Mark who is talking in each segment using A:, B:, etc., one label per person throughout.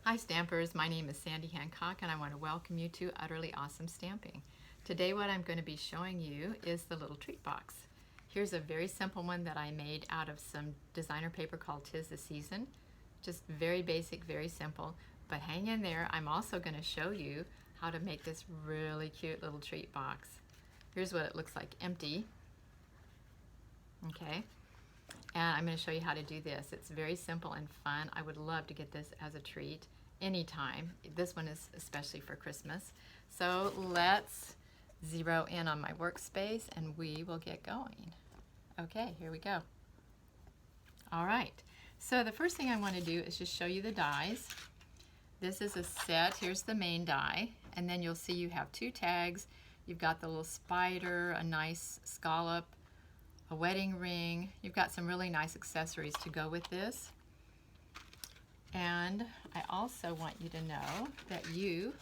A: Hi Stampers, my name is Sandy Hancock and I want to welcome you to Utterly Awesome Stamping. Today what I'm going to be showing you is the little treat box. Here's a very simple one that I made out of some designer paper called 'Tis the Season. Just very basic, very simple, but hang in there. I'm also going to show you how to make this really cute little treat box. Here's what it looks like empty. Okay. And I'm going to show you how to do this. It's very simple and fun. I would love to get this as a treat anytime. This one is especially for Christmas. So let's zero in on my workspace and we will get going. Okay, here we go. All right, so the first thing I want to do is just show you the dies. This is a set. Here's the main die, and then you'll see you have two tags. You've got the little spider, a nice scallop, a wedding ring. You've got some really nice accessories to go with this. And I also want you to know that you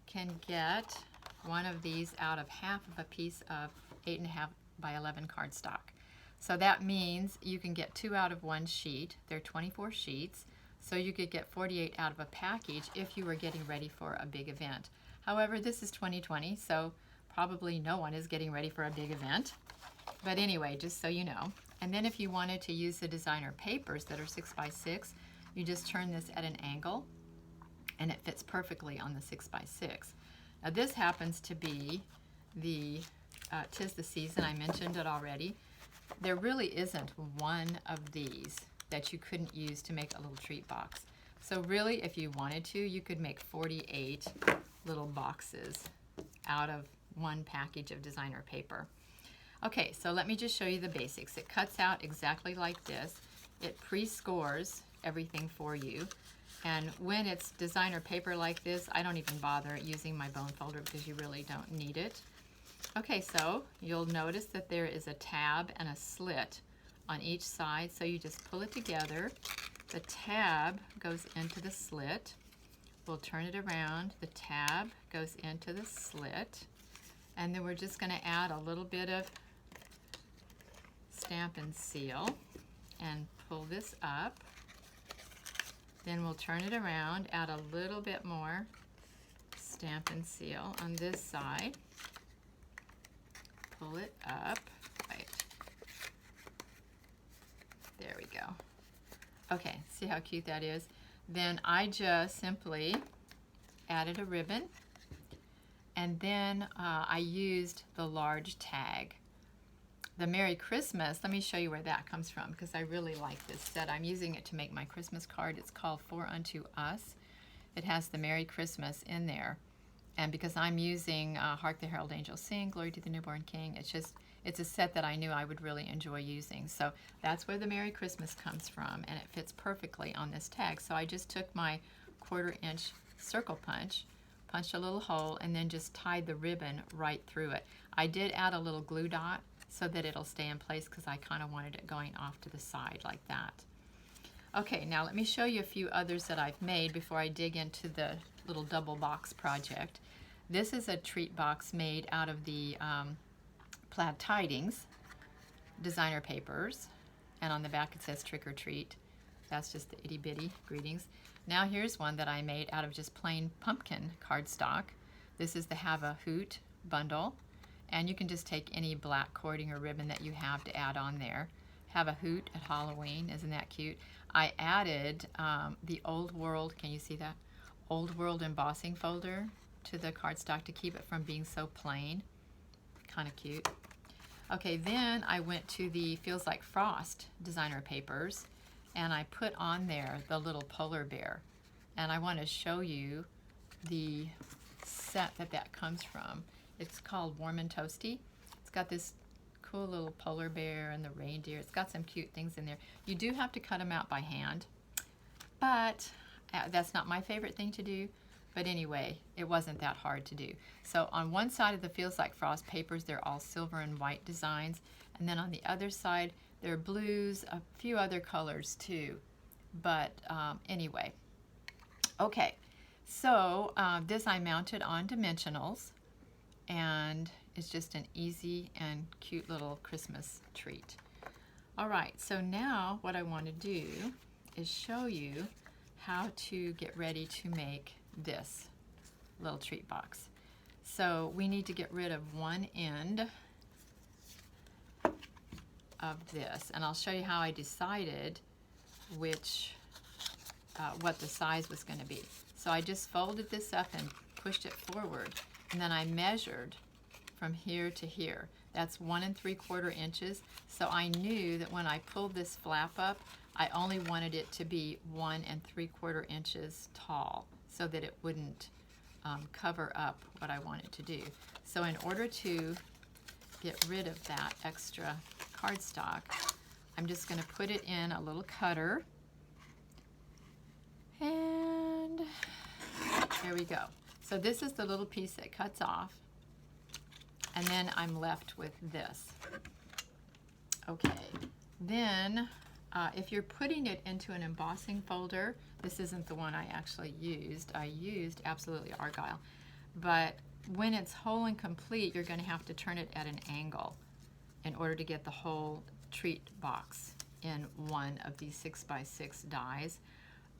A: can get one of these out of half of a piece of 8.5 by 11 cardstock. So that means you can get 2 out of 1 sheet. There are 24 sheets, so you could get 48 out of a package if you were getting ready for a big event. However, this is 2020, so probably no one is getting ready for a big event. But anyway, just so you know. And then if you wanted to use the designer papers that are 6 by 6, you just turn this at an angle and it fits perfectly on the 6 by 6. Now this happens to be the 'Tis the Season. I mentioned it already. There really isn't one of these that you couldn't use to make a little treat box. So really, if you wanted to, you could make 48 little boxes out of one package of designer paper. Okay, so let me just show you the basics. It cuts out exactly like this. It pre-scores everything for you. And when it's designer paper like this, I don't even bother using my bone folder because you really don't need it. Okay, so you'll notice that there is a tab and a slit on each side, so you just pull it together. The tab goes into the slit. We'll turn it around. The tab goes into the slit. And then we're just going to add a little bit of Stampin' seal and pull this up. Then we'll turn it around, add a little bit more Stampin' seal on this side. Pull it up. Right. There we go. Okay, see how cute that is? Then I just simply added a ribbon, and then I used the large tag. The Merry Christmas, let me show you where that comes from because I really like this set. I'm using it to make my Christmas card. It's called For Unto Us. It has the Merry Christmas in there. And because I'm using Hark the Herald Angels Sing, Glory to the Newborn King, it's a set that I knew I would really enjoy using. So that's where the Merry Christmas comes from, and it fits perfectly on this tag. So I just took my 1/4 inch circle punch, punched a little hole, and then just tied the ribbon right through it. I did add a little glue dot so that it'll stay in place because I kind of wanted it going off to the side like that. Okay, now let me show you a few others that I've made before I dig into the little double box project. This is a treat box made out of the Plaid Tidings designer papers, and on the back it says Trick or Treat. That's just the itty bitty greetings. Now here's one that I made out of just plain pumpkin cardstock. This is the Have a Hoot bundle, and you can just take any black cording or ribbon that you have to add on there. Have a Hoot at Halloween, isn't that cute? I added the Old World, can you see that? Old World embossing folder to the cardstock to keep it from being so plain. Kind of cute. Okay, then I went to the Feels Like Frost designer papers, and I put on there the little polar bear. And I want to show you the set that comes from. It's called Warm and Toasty. It's got this cool little polar bear and the reindeer. It's got some cute things in there. You do have to cut them out by hand, but that's not my favorite thing to do. But anyway, it wasn't that hard to do. So on one side of the Feels Like Frost papers, they're all silver and white designs. And then on the other side, there are blues, a few other colors too. But anyway, okay. So this I mounted on dimensionals, and it's just an easy and cute little Christmas treat. All right, so now what I want to do is show you how to get ready to make this little treat box. So we need to get rid of one end of this, and I'll show you how I decided what the size was going to be. So I just folded this up and pushed it forward, and then I measured from here to here. That's 1 3/4 inches. So I knew that when I pulled this flap up, I only wanted it to be 1 3/4 inches tall so that it wouldn't cover up what I wanted to do. So in order to get rid of that extra cardstock, I'm just going to put it in a little cutter, and there we go. So this is the little piece that cuts off, and then I'm left with this. Okay, then if you're putting it into an embossing folder, this isn't the one I actually used. I used Absolutely Argyle, but when it's whole and complete, you're going to have to turn it at an angle in order to get the whole treat box in one of these 6x6 dies.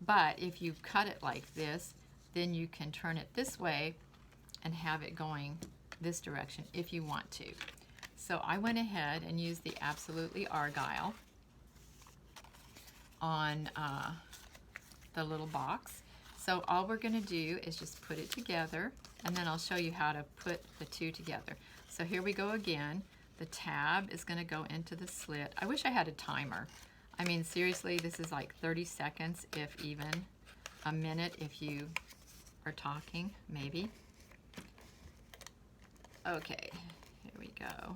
A: But if you cut it like this, then you can turn it this way and have it going this direction if you want to. So I went ahead and used the Absolutely Argyle on the little box. So all we're going to do is just put it together, and then I'll show you how to put the two together. So here we go again. The tab is going to go into the slit. I wish I had a timer. I mean, seriously, this is like 30 seconds, if even a minute if you are talking, maybe. Okay, here we go.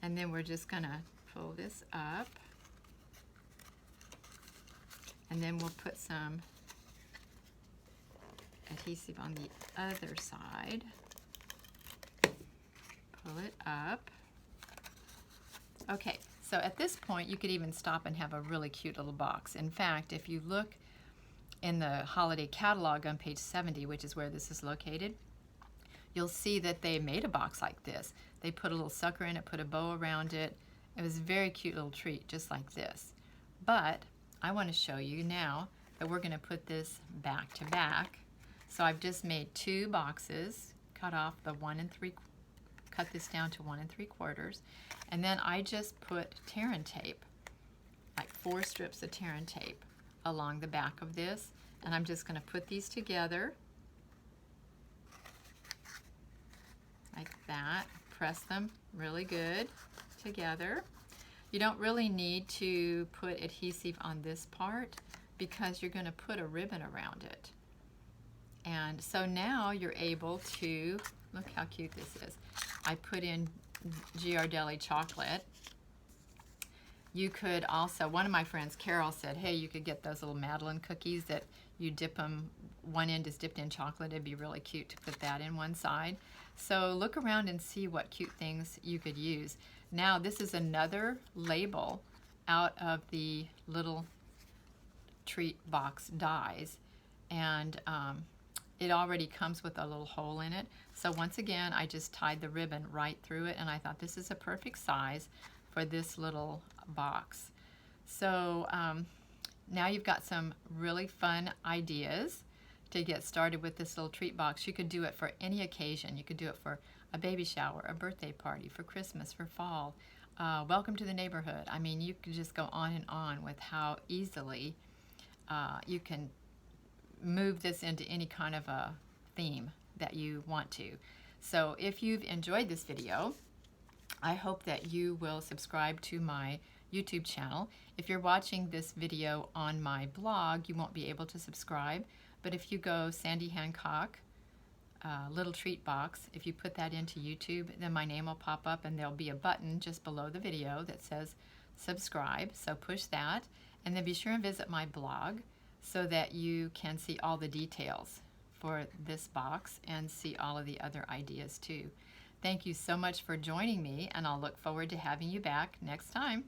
A: And then we're just going to pull this up. And then we'll put some adhesive on the other side. Pull it up. Okay, so at this point you could even stop and have a really cute little box. In fact, if you look in the holiday catalog on page 70, which is where this is located, you'll see that they made a box like this. They put a little sucker in it, put a bow around it. It was a very cute little treat, just like this. But I want to show you now that we're going to put this back to back. So I've just made 2 boxes, cut off the 1 3/4, cut this down to 1 3/4, and then I just put tear and tape, like 4 strips of tear and tape along the back of this, and I'm just going to put these together like that. Press them really good together. You don't really need to put adhesive on this part because you're going to put a ribbon around it. And so now you're able to, look how cute this is. I put in Ghirardelli chocolate. You could also, one of my friends, Carol, said, hey, you could get those little Madeline cookies that you dip them, one end is dipped in chocolate. It'd be really cute to put that in one side. So look around and see what cute things you could use. Now this is another label out of the little treat box dies, and it already comes with a little hole in it. So once again, I just tied the ribbon right through it, and I thought this is a perfect size for this little box. So now you've got some really fun ideas to get started with this little treat box. You could do it for any occasion. You could do it for a baby shower, a birthday party, for Christmas, for fall, welcome to the neighborhood. I mean, you could just go on and on with how easily you can move this into any kind of a theme that you want to. So if you've enjoyed this video, I hope that you will subscribe to my YouTube channel. If you're watching this video on my blog, you won't be able to subscribe, but if you go Sandy Hancock Little Treat Box, if you put that into YouTube, then my name will pop up and there'll be a button just below the video that says subscribe. So push that, and then be sure and visit my blog so that you can see all the details for this box and see all of the other ideas too. Thank you so much for joining me, and I'll look forward to having you back next time.